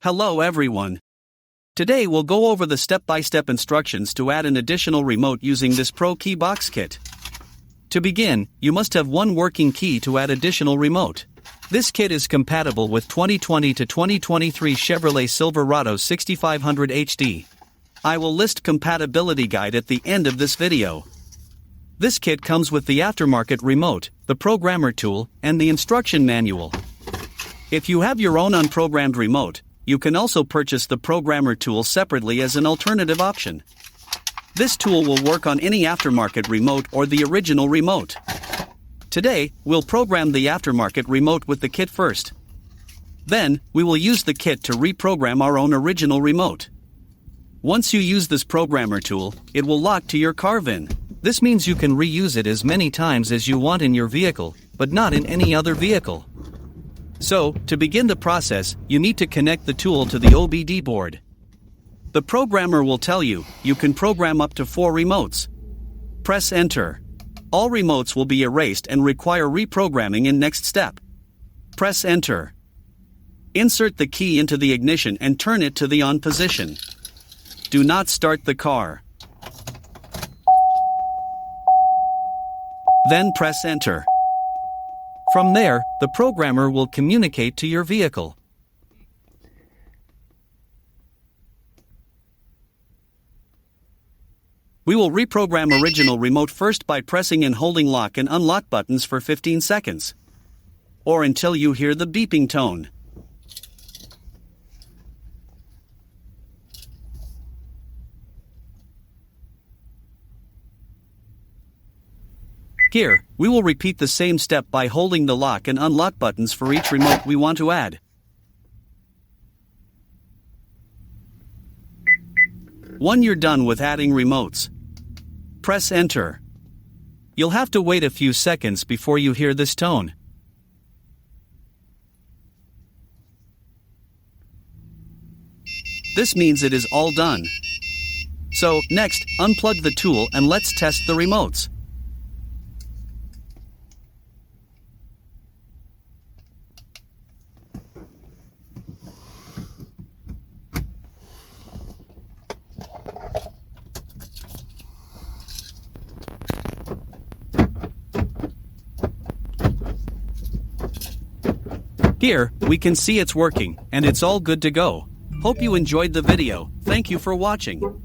Hello everyone. Today we'll go over the step-by-step instructions to add an additional remote using this ProKeyBox kit. To begin, you must have one working key to add additional remote. This kit is compatible with 2020 to 2023 Chevrolet Silverado 6500 HD. I will list compatibility guide at the end of this video. This kit comes with the aftermarket remote, the programmer tool, and the instruction manual. If you have your own unprogrammed remote, you can also purchase the programmer tool separately as an alternative option. This tool will work on any aftermarket remote or the original remote. Today, we'll program the aftermarket remote with the kit first. Then, we will use the kit to reprogram our own original remote. Once you use this programmer tool, it will lock to your car VIN. This means you can reuse it as many times as you want in your vehicle, but not in any other vehicle. So, to begin the process, you need to connect the tool to the OBD board. The programmer will tell you, you can program up to 4 remotes. Press Enter. All remotes will be erased and require reprogramming in next step. Press Enter. Insert the key into the ignition and turn it to the on position. Do not start the car. Then press Enter. From there, the programmer will communicate to your vehicle. We will reprogram original remote first by pressing and holding lock and unlock buttons for 15 seconds. Or until you hear the beeping tone. Here, we will repeat the same step by holding the lock and unlock buttons for each remote we want to add. When you're done with adding remotes, press Enter. You'll have to wait a few seconds before you hear this tone. This means it is all done. So, next, unplug the tool and let's test the remotes. Here, we can see it's working, and it's all good to go. Hope you enjoyed the video. Thank you for watching.